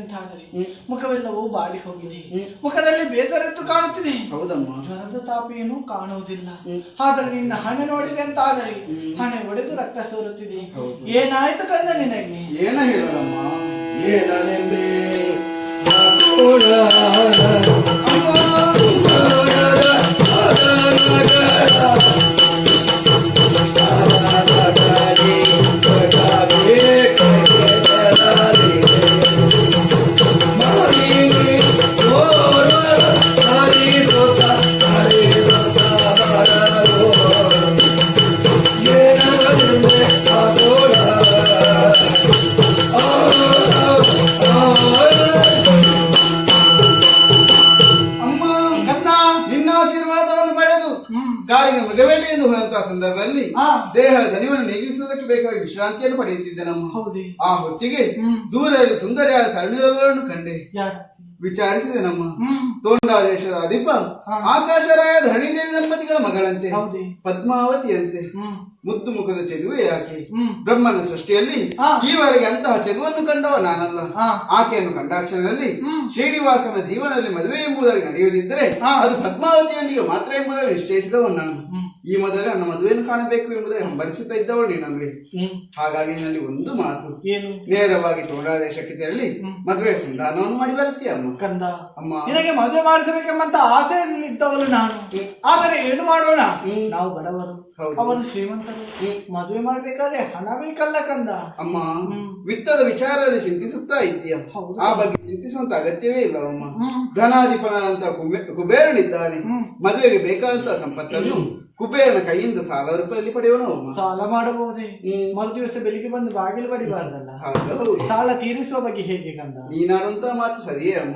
ಎಂತಾದರೆ ಮುಖವೆಲ್ಲವೂ body ಹೋಗಿದೆ. ಮುಖದಲ್ಲಿ ಬೇಸರದ್ದು ಕಾಣುತ್ತಿದೆ. ಹೌದಮ್ಮ. ಜ್ವರದ ತಾಪಿಯನ್ನು ಕಾಣುವುದಿಲ್ಲ. ಆದರೆ ನಿನ್ನ ಹಣೆ ನೋಡಿದೆ ಅಂತಾದರೆ ಹಣೆ ಒಡೆದು ರಕ್ತ ಸೋರುತ್ತಿದೆ. ಏನಾಯ್ತು ಕಂದ ನಿನಗೆ? ಏನ ಹೇಳೋದಮ್ಮ? ಏನನೆಂದೇ ಗಾಳಿಗೆ ಮೃಗವೇಟೆಯನ್ನು ಹೋದಂತಹ ಸಂದರ್ಭದಲ್ಲಿ ದೇಹ ದಣಿವನ್ನು ನೀಗಿಸುವುದಕ್ಕೆ ಬೇಕಾಗಿ ವಿಶ್ರಾಂತಿಯನ್ನು ಪಡೆಯುತ್ತಿದ್ದೆ ನಮ್ಮ. ಆ ಹೊತ್ತಿಗೆ ದೂರದಲ್ಲಿ ಸುಂದರಿಯಾದ ತರುಣಿಯರನ್ನು ಕಂಡೆ. ವಿಚಾರಿಸಿದೆ ನಮ್ಮ. ತೋಂಡಾದೇಶದ ಅಧಿಪ ಆಕಾಶರಾಯ ಧರಣಿದೇವಿ ದಂಪತಿಗಳ ಮಗಳಂತೆ, ಪದ್ಮಾವತಿಯಂತೆ. ಮುದ್ದು ಮುಖದ ಚೆಲುವೆ ಆಕೆ. ಬ್ರಹ್ಮನ ಸೃಷ್ಟಿಯಲ್ಲಿ ಈವರೆಗೆ ಅಂತಹ ಚೆಲುವನ್ನು ಕಂಡವ ನಾನಲ್ಲ. ಆಕೆಯನ್ನು ಕಂಡಾಕ್ಷಣದಲ್ಲಿ ಶ್ರೀನಿವಾಸನ ಜೀವನದಲ್ಲಿ ಮದುವೆ ಎಂಬುದಾಗಿ ನಡೆಯುವುದಿದ್ದರೆ ಅದು ಪದ್ಮಾವತಿಯೊಂದಿಗೆ ಮಾತ್ರ ಎಂಬುದಾಗಿ ನಿಶ್ಚಯಿಸಿದವನು ನಾನು. ಈ ಮೊದಲೇ ನನ್ನ ಮದುವೆಯನ್ನು ಕಾಣಬೇಕು ಎಂಬುದಾಗಿ ಹಂಬಲಿಸುತ್ತಾ ಇದ್ದವಳು ನೀನಲ್ವೇ. ಹಾಗಾಗಿ ನಿನ್ನಲ್ಲಿ ಒಂದು ಮಾತು. ನೇರವಾಗಿ ತೋಂಡಾದೇಶಕ್ಕೆ ತೆರಳಿ ಮದುವೆ ಸಂಧಾನವನ್ನು ಮಾಡಿ ಬರುತ್ತೀಯ ಅಮ್ಮ. ಕಂದ ಅಮ್ಮ, ನಿನಗೆ ಮದುವೆ ಮಾಡಿಸಬೇಕೆಂಬಂತ ಆಸೆಯಲ್ಲಿದ್ದವಳು ನಾನು. ಆದರೆ ಏನು ಮಾಡೋಣ, ನಾವು ಬಡವರು, ಅವರು ಶ್ರೀಮಂತರು. ಮದುವೆ ಮಾಡ್ಬೇಕಾದ್ರೆ ಹಣ ಬೇಕಲ್ಲ ಕಂದ. ಅಮ್ಮ, ವಿತ್ತದ ವಿಚಾರದಲ್ಲಿ ಚಿಂತಿಸುತ್ತಾ ಇದ್ದೀಯ. ಆ ಬಗ್ಗೆ ಚಿಂತಿಸುವಂತ ಅಗತ್ಯವೇ ಇಲ್ಲವಮ್ಮ. ಧನಾಧಿಪನಂತ ಕುಬೇರನಿದ್ದಾನೆ. ಮದುವೆಗೆ ಬೇಕಾದಂತಹ ಸಂಪತ್ತನ್ನು ಕುಬೇರನ ಕೈಯಿಂದ ₹1,000 ಪಡೆಯೋಣ. ಸಾಲ ಮಾಡಬಹುದೇ? ಮರು ದಿವಸ ಬೆಳಿಗ್ಗೆ ಬಂದು ಬಾಗಿಲು ಬಡಿಬಾರ್ದಲ್ಲ. ಸಾಲ ತೀರಿಸುವ ಬಗ್ಗೆ ಹೇಗೆ ಕಂದ? ನೀನಾಡುವಂತ ಮಾತು ಸರಿಯೇ ಅಮ್ಮ.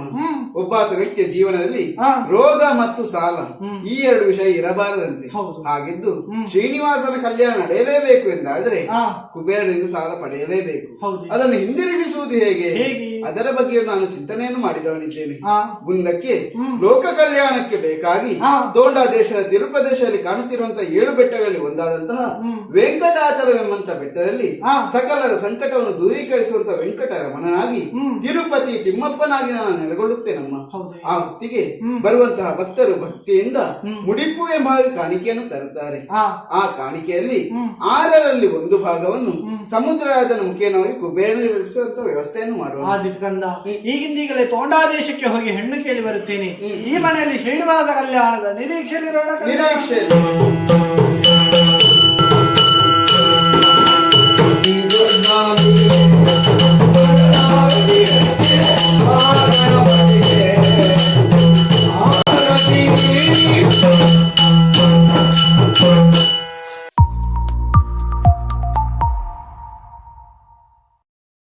ಒಬ್ಬಾತ ವ್ಯಕ್ತಿಯ ಜೀವನದಲ್ಲಿ ರೋಗ ಮತ್ತು ಸಾಲ ಈ ಎರಡು ವಿಷಯ ಇರಬಾರದಂತೆ. ಹಾಗಿದ್ದು ಶ್ರೀನಿವಾಸನ ಕಲ್ಯಾಣ ನಡೆಯಲೇಬೇಕು ಎಂದಾದರೆ ಕುಬೇರನಿಂದ ಸಾಲ ಪಡೆಯಲೇಬೇಕು. ಅದನ್ನು ಹಿಂದಿರುಗಿಸುವುದು ಹೇಗೆ? ಅದರ ಬಗ್ಗೆ ನಾನು ಚಿಂತನೆಯನ್ನು ಮಾಡಿದವನಿದ್ದೇನೆ. ಮುಂದಕ್ಕೆ ಲೋಕ ಕಲ್ಯಾಣಕ್ಕೆ ಬೇಕಾಗಿ ತೋಂಡಾ ದೇಶದ ತಿರುಪ್ರದೇಶದಲ್ಲಿ ಕಾಣುತ್ತಿರುವಂತಹ 7 ಬೆಟ್ಟಗಳಲ್ಲಿ ಒಂದಾದಂತಹ ವೆಂಕಟಾಚಲವೆಂಬಂತ ಬೆಟ್ಟದಲ್ಲಿ ಸಕಲರ ಸಂಕಟವನ್ನು ದೂರೀಕರಿಸುವಂತಹ ವೆಂಕಟರಮಣನಾಗಿ ತಿರುಪತಿ ತಿಮ್ಮಪ್ಪನಾಗಿ ನಾನು ನೆಲೆಗೊಳ್ಳುತ್ತೇನಮ್ಮ. ಆ ಹೊತ್ತಿಗೆ ಬರುವಂತಹ ಭಕ್ತರು ಭಕ್ತಿಯಿಂದ ಮುಡಿಪು ಎಂಬ ಕಾಣಿಕೆಯನ್ನು ತರುತ್ತಾರೆ. ಆ ಕಾಣಿಕೆಯಲ್ಲಿ 6ರಲ್ಲಿ 1 ಭಾಗವನ್ನು ಸಮುದ್ರರಾಜನ ಮುಖೇನವಾಗಿ ಕುಬೇರನಿಸುವಂತ ವ್ಯವಸ್ಥೆಯನ್ನು ಮಾಡುವ. ಈಗಿಂದೀಗಲೇ ತೋಂಡಾದೇಶಕ್ಕೆ ಹೋಗಿ ಹೆಣ್ಣು ಕೇಳಿ ಬರುತ್ತೇನೆ. ಈ ಮನೆಯಲ್ಲಿ ಶ್ರೀನಿವಾಸ ಕಲ್ಯಾಣದ ನಿರೀಕ್ಷೆಯಲ್ಲಿ